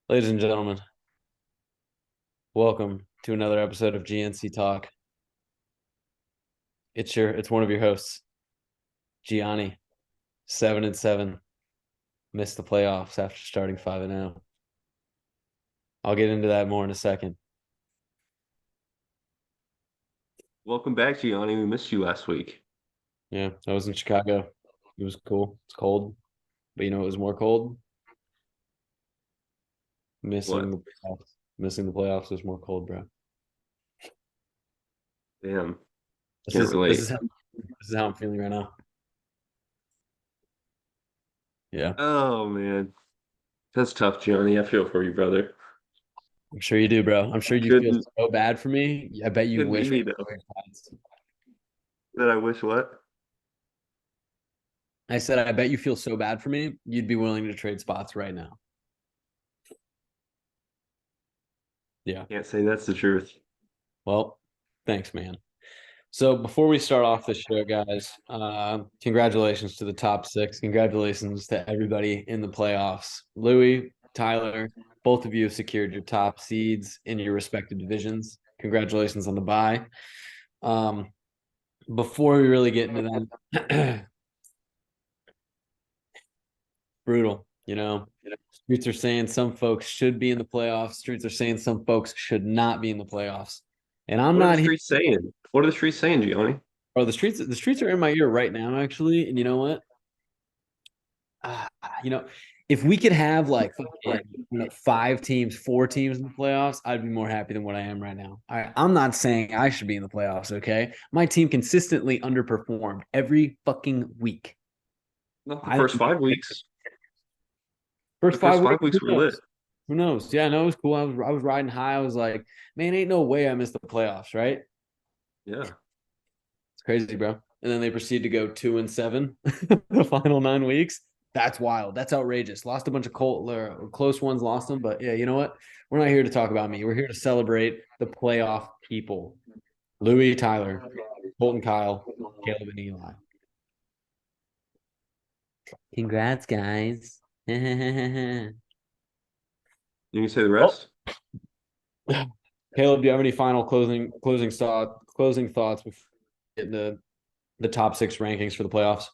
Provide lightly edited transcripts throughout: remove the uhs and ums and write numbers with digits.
Ladies and gentlemen, welcome to another episode of GNC Talk. It's one of your hosts, Gianni, 7-7, missed the playoffs after starting 5-0. I'll get into that more in a second. Welcome back, Gianni. We missed you last week. Yeah, I was in Chicago. It was cool. It's cold, but it was more cold. Missing What? the playoffs. Missing the playoffs was more cold, bro. Damn. This Can't is this is relate. how this is how I'm feeling right now. Yeah, Oh man. That's tough, Gianni. I feel for you, brother. I'm sure you do, bro. I'm sure you feel Couldn't so bad for me. I bet you couldn't be wish me though. That I wish what? I said, I bet you feel so bad for me, you'd be willing to trade spots right now. Yeah. Can't say that's the truth. Well, thanks, man. So before we start off the show, guys, congratulations to the top six. Congratulations to everybody in the playoffs. Louis, Tyler, both of you have secured your top seeds in your respective divisions. Congratulations on the bye. Um, before we really get into that, brutal, Streets are saying some folks should be in the playoffs. Streets are saying some folks should not be in the playoffs. And I'm What are the not here. streets saying? What are the streets saying, Gianni? Oh, the streets are in my ear right now, actually. And you know what? Ah, you know, if we could have like five teams, four teams in the playoffs, I'd be more happy than what I am right now. I'm not saying I should be in the playoffs, okay? My team consistently underperformed every fucking week. Not the I first 5 weeks. The First first five five weeks, who weeks were lit. knows? Who knows? Yeah, no, it was cool. I was riding high. I was like, man, ain't no way I missed the playoffs, right? Yeah. It's crazy, bro. And then they proceed to go 2-7 the final 9 weeks. That's wild. That's outrageous. Lost a bunch of close ones, lost them. But yeah, you know what? We're not here to talk about me. We're here to celebrate the playoff people. Louis, Tyler, Colton, Kyle, Caleb, and Eli. Congrats, guys. You can say the Well, rest? Caleb, do you have any final closing thoughts before getting to the top six rankings for the playoffs?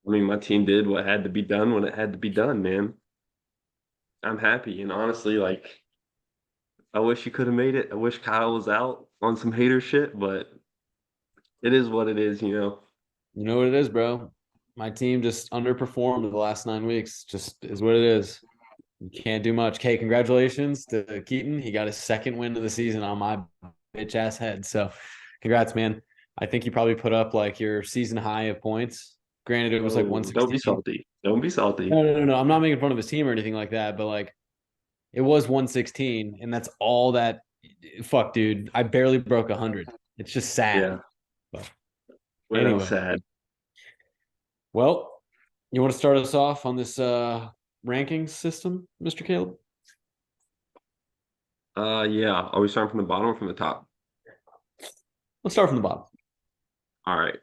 I mean, my team did what had to be done when it had to be done, man. I'm happy. And honestly, like, I wish you could have made it. I wish Kyle was out on some hater shit, but it is what it is. You know what it is, bro. My team just underperformed the last 9 weeks. Just is what it is. You can't do much. Okay, congratulations to Keaton. He got his second win of the season on my bitch ass head. So, congrats, man. I think you probably put up like your season high of points. Granted, it was like Oh, don't be 116. salty. Don't be salty. No, no, no, no. I'm not making fun of his team or anything like that, but like it was 116, and that's all that. Fuck, dude. I barely broke 100. It's just sad. Yeah, But went out anyway, sad. well, you want to start us off on this ranking system, Mr. Caleb? Yeah. Are we starting from the bottom or from the top? Let's start from the bottom. All right.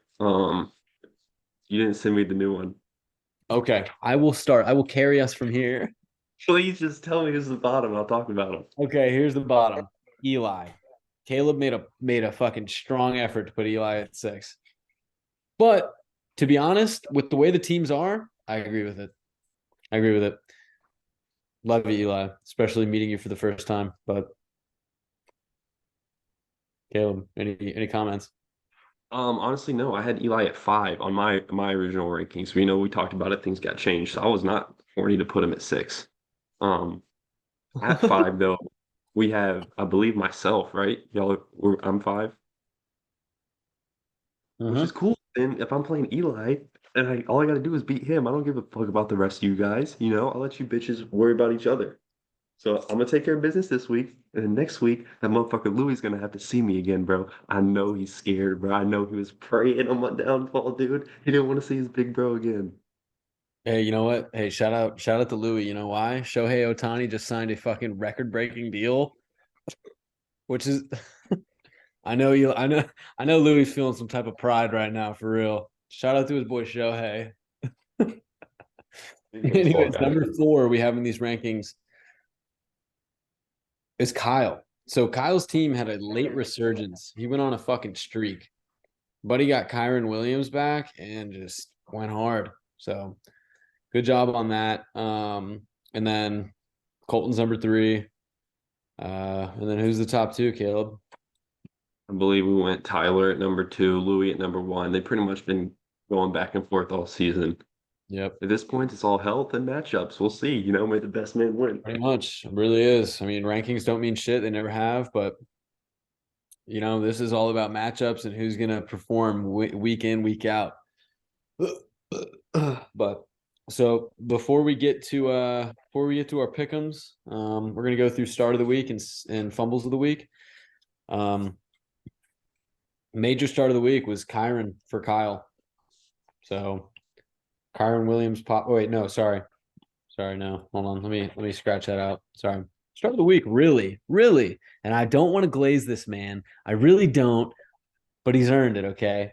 You didn't send me the new one. Okay, I will start. I will carry us from here. Please just tell me who's the bottom. I'll talk about them. Okay, here's the bottom. Eli. Caleb made a fucking strong effort to put Eli at six. But to be honest, with the way the teams are, I agree with it. I agree with it. Love you, Eli, especially meeting you for the first time. But Caleb, any comments? Honestly, no. I had Eli at 5 on my original rankings. We talked about it. Things got changed, so I was not horny to put him at 6. Um, at 5 though, we have I believe myself, right? I'm 5, which is Uh-huh. cool. And if I'm playing Eli, and all I got to do is beat him, I don't give a fuck about the rest of you guys. I'll let you bitches worry about each other. So I'm gonna take care of business this week, and then next week that motherfucker Louis is gonna have to see me again, bro. I know he's scared, bro. I know he was praying on my downfall, dude. He didn't want to see his big bro again. Hey, you know what? Hey, shout out to Louis. You know why? Shohei Ohtani just signed a fucking record-breaking deal, which is I know Louis feeling some type of pride right now for real. Shout out to his boy Shohei. Baseball Anyways, guy. number 4 we have in these rankings is Kyle. So Kyle's team had a late resurgence. He went on a fucking streak. But he got Kyron Williams back and just went hard. So good job on that. And then Colton's number 3. And then who's the top 2, Caleb? I believe we went Tyler at number 2, Louis at number 1. They've pretty much been going back and forth all season. Yep. At this point, it's all health and matchups. We'll see. May the best man win. Pretty much. It really is. I mean, rankings don't mean shit. They never have. But, this is all about matchups and who's going to perform week in, week out. But so before we get to our pick'ems, we're gonna go through start of the week and fumbles of the week. Major start of the week was Kyron for Kyle. So Kyron Williams pop. Oh, wait, no, sorry, no, hold on. Let me scratch that out. Sorry. Start of the week, really, really, and I don't want to glaze this man. I really don't, but he's earned it. Okay,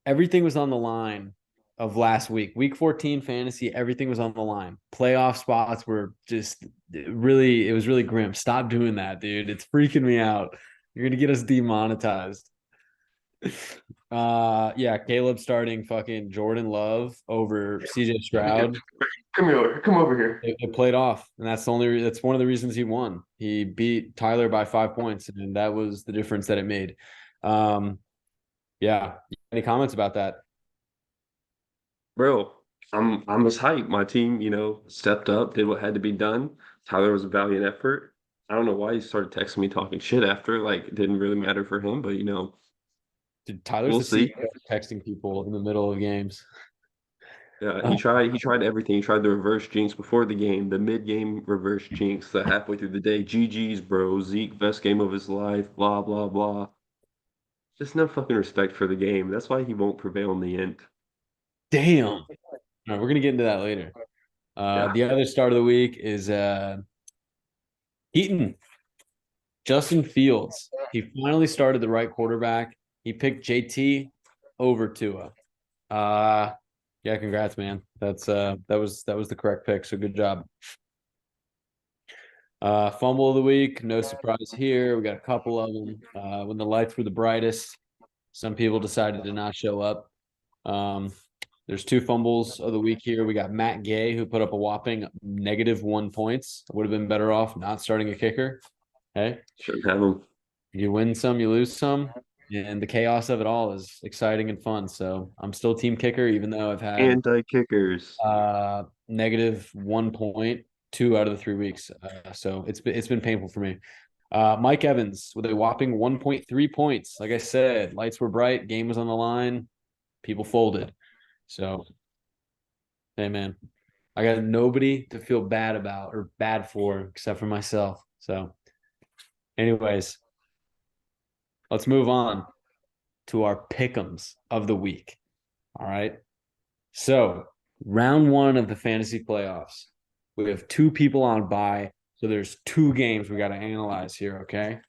everything was on the line of last week. Week 14 fantasy, everything was on the line. Playoff spots were just it was really grim. Stop doing that, dude. It's freaking me out. You're gonna get us demonetized. Yeah, Caleb starting fucking Jordan Love over CJ Stroud. Come over here. It played off, and that's one of the reasons he won. He beat Tyler by 5 points, and that was the difference that it made. Yeah. Any comments about that? Bro, I'm just hyped. My team, stepped up, did what had to be done. Tyler was a valiant effort. I don't know why he started texting me talking shit after. Like, it didn't really matter for him, but Dude, Tyler's we'll the see. CEO of texting people in the middle of games. Yeah, he tried everything. He tried the reverse jinx before the game, the mid-game reverse jinx, the halfway through the day. GG's, bro. Zeke, best game of his life, blah, blah, blah. Just no fucking respect for the game. That's why he won't prevail in the end. Damn. All right, we're gonna get into that later. Yeah, The other start of the week is Heaton, Justin Fields. He finally started the right quarterback. He picked JT over Tua. Yeah, congrats, man. That was the correct pick. So good job. Fumble of the week, no surprise here. We got a couple of them. When the lights were the brightest, some people decided to not show up. There's 2 fumbles of the week here. We got Matt Gay, who put up a whopping -1 points. Would have been better off not starting a kicker. Hey, shouldn't have him. you win some, you lose some, and the chaos of it all is exciting and fun. So I'm still team kicker, even though I've had Anti-kickers. -1 point 2 out of the 3 weeks. So it's been painful for me. Mike Evans with a whopping 1.3 points. Like I said, lights were bright, game was on the line, people folded. So, hey man, I got nobody to feel bad about or bad for except for myself. So, anyways, let's move on to our pick'ems of the week. All right. So, round 1 of the fantasy playoffs. We have 2 people on bye. So there's 2 games we got to analyze here, okay?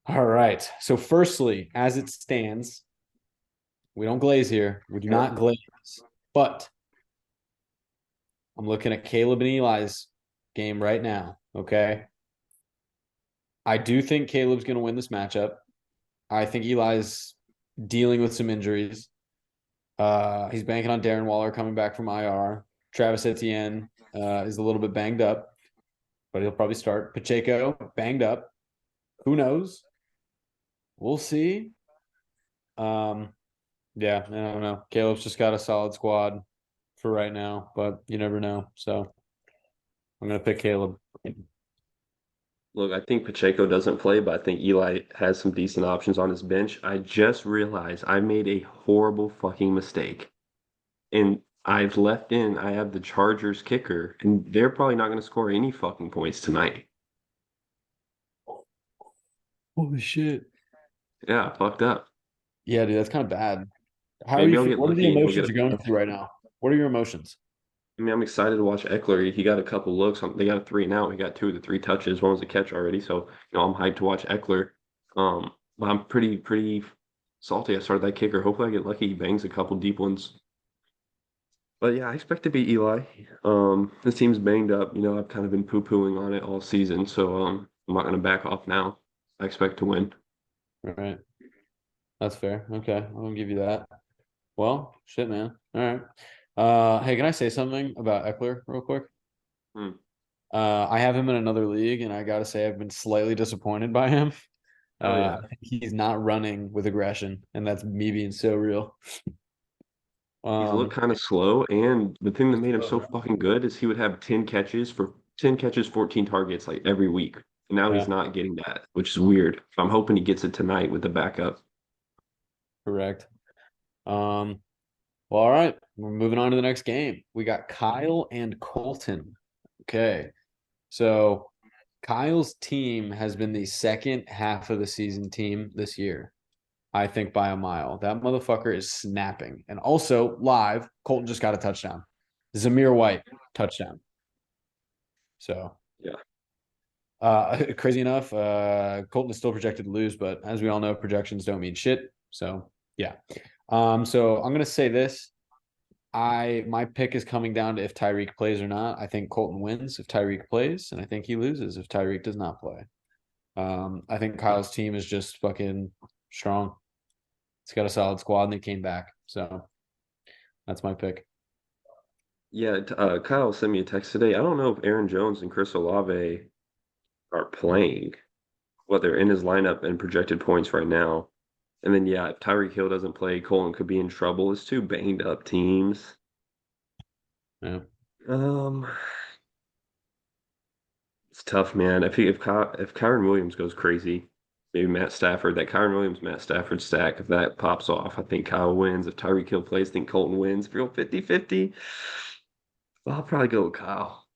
All right. So firstly, as it stands, we don't glaze here. We do not glaze. But I'm looking at Caleb and Eli's game right now, okay? I do think Caleb's going to win this matchup. I think Eli's dealing with some injuries. He's banking on Darren Waller coming back from IR. Travis Etienne is a little bit banged up, but he'll probably start. Pacheco, banged up. Who knows? We'll see. Yeah, I don't know. Caleb's just got a solid squad for right now, but you never know. So I'm going to pick Caleb. Look, I think Pacheco doesn't play, but I think Eli has some decent options on his bench. I just realized I made a horrible fucking mistake. And I have the Chargers kicker, and they're probably not going to score any fucking points tonight. Holy shit. Yeah, fucked up. Yeah, dude, that's kind of bad. How are Maybe you I'll feeling? get What are the lucky and he'll get emotions a. you're going through right now? What are your emotions? I mean, I'm excited to watch Eckler. He got a couple looks. They got a 3 and out. He got 2 of the 3 touches. One was a catch already. So, I'm hyped to watch Eckler. But I'm pretty salty. I started that kicker. Hopefully, I get lucky. He bangs a couple deep ones. But yeah, I expect to beat Eli. This team's banged up. I've kind of been poo-pooing on it all season, so I'm not gonna back off now. I expect to win. All right. That's fair. Okay. I'll give you that. Well, shit, man. All right. Hey, can I say something about Eckler real quick? Hmm. I have him in another league, and I gotta say I've been slightly disappointed by him. Oh I yeah. think he's not running with aggression, and that's me being so real. He's looked Um, kind of slow, and the thing that made him so fucking good is he would have 10 catches, 14 targets like every week. And now he's yeah, not getting that, which is weird. So I'm hoping he gets it tonight with the backup. correct. Um, well, all right. We're moving on to the next game. We got Kyle and Colton. Okay. So Kyle's team has been the second half of the season team this year. I think by a mile. That motherfucker is snapping. And also live, Colton just got a touchdown. Zamir White touchdown. So Yeah. crazy enough, Colton is still projected to lose, but as we all know, projections don't mean shit. So yeah. So I'm gonna say this. My pick is coming down to if Tyreek plays or not. I think Colton wins if Tyreek plays, and I think he loses if Tyreek does not play. I think Kyle's team is just fucking strong. It's got a solid squad, and they came back. So that's my pick. Yeah, Kyle sent me a text today. I don't know if Aaron Jones and Chris Olave are playing, what they're in his lineup and projected points right now. And then, yeah, if Tyreek Hill doesn't play, Colton could be in trouble. It's two banged up teams. Yeah. Um, it's tough, man. If Kyron Williams goes crazy, maybe that Kyron Williams Matt Stafford stack, if that pops off, I think Kyle wins. If Tyreek Hill plays, I think Colton wins. If you go 50-50, well, I'll probably go with Kyle.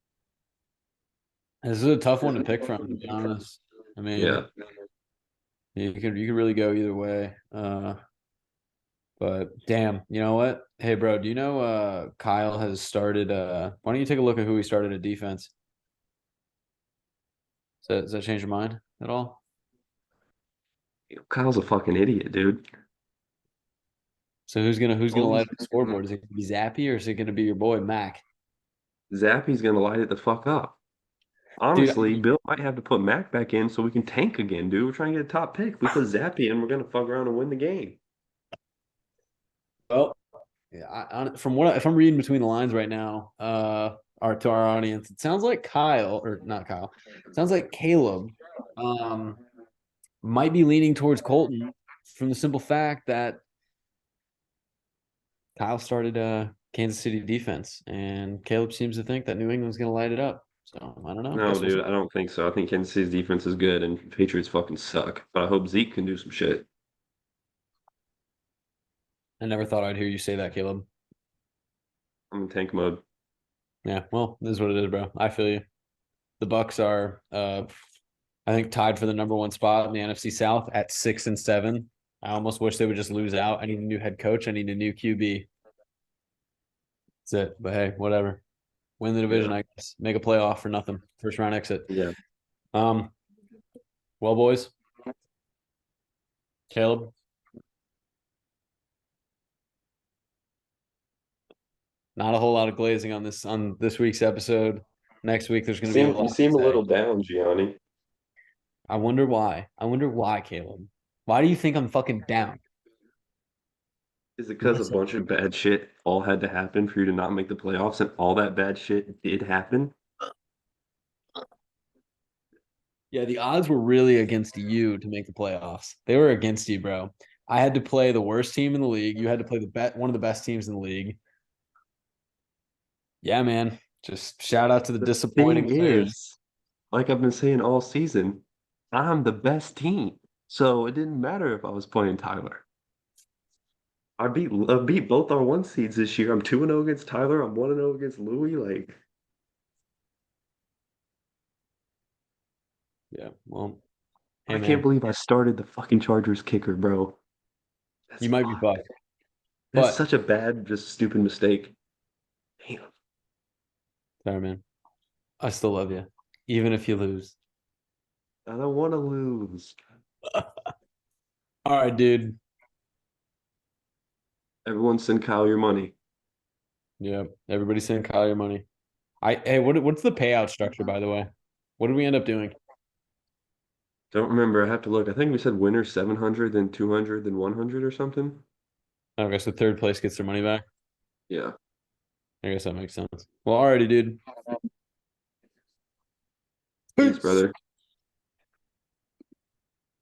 This is a tough one to pick from, to be honest. I Yeah. mean, you could really go either way. But damn, you know what? Hey, bro, do you know Kyle has started why don't you take a look at who he started at defense? Does that change your mind at all? Kyle's a fucking idiot, dude. So who's gonna All light these up the scoreboard? Is it gonna be Zappy or is it gonna be your boy Mac? Zappy's gonna light it the fuck up. Dude, Honestly, Bill might have to put Mac back in so we can tank again, dude. We're trying to get a top pick. We put Zappy in, we're gonna fuck around and win the game. well, yeah, from if I'm reading between the lines right now, to our audience, it sounds like Kyle or not Kyle, it sounds like Caleb, um, might be leaning towards Colton from the simple fact that Kyle started Kansas City defense, and Caleb seems to think that New England's going to light it up. So I don't know. No, Guess we'll see. dude, I don't think so. I think Kansas City's defense is good and Patriots fucking suck. But I hope Zeke can do some shit. I never thought I'd hear you say that, Caleb. I'm in tank mode. Yeah, well, this is what it is, bro. I feel you. The Bucks are, I think, tied for the number one spot in the NFC South at 6-7. I almost wish they would just lose out. I need a new head coach. I need a new QB. That's it. But hey, whatever. Win the division, Yeah. I guess. Make a playoff for nothing. First round exit. Yeah. Um, well, boys, Caleb, not a whole lot of glazing on this week's episode. Next week, there's You going to be a seem you lot to seem a say. little down, Gianni. I wonder why. I wonder why, Caleb. Why do you think I'm fucking down? Is it because a What's up? bunch of bad shit all had to happen for you to not make the playoffs and all that bad shit did happen? Yeah, the odds were really against you to make the playoffs. They were against you, bro. I had to play the worst team in the league. You had to play one of the best teams in the league. Yeah, man. Just shout out to the The thing disappointing players. is, like I've been saying all season, I'm the best team. So it didn't matter if I was playing Tyler. I beat both our one seeds this year. I'm 2-0 against Tyler. I'm 1-0 against Louis. Like, Yeah, well, hey, I can't man, believe I started the fucking Chargers kicker, bro. That's you might be fucked. fucked, That's but such a bad, just stupid mistake. Damn. sorry, man. I still love you, even if you lose. I don't want to lose. All right, dude. Everyone send Kyle your money. Yeah, everybody send Kyle your money. What's the payout structure, by the way? What did we end up doing? Don't remember. I have to look. I think we said winner 700, then 200, then 100 or something. Okay, so third place gets their money back. Yeah. I guess that makes sense. Well, alrighty, dude. Peace, Peace. brother.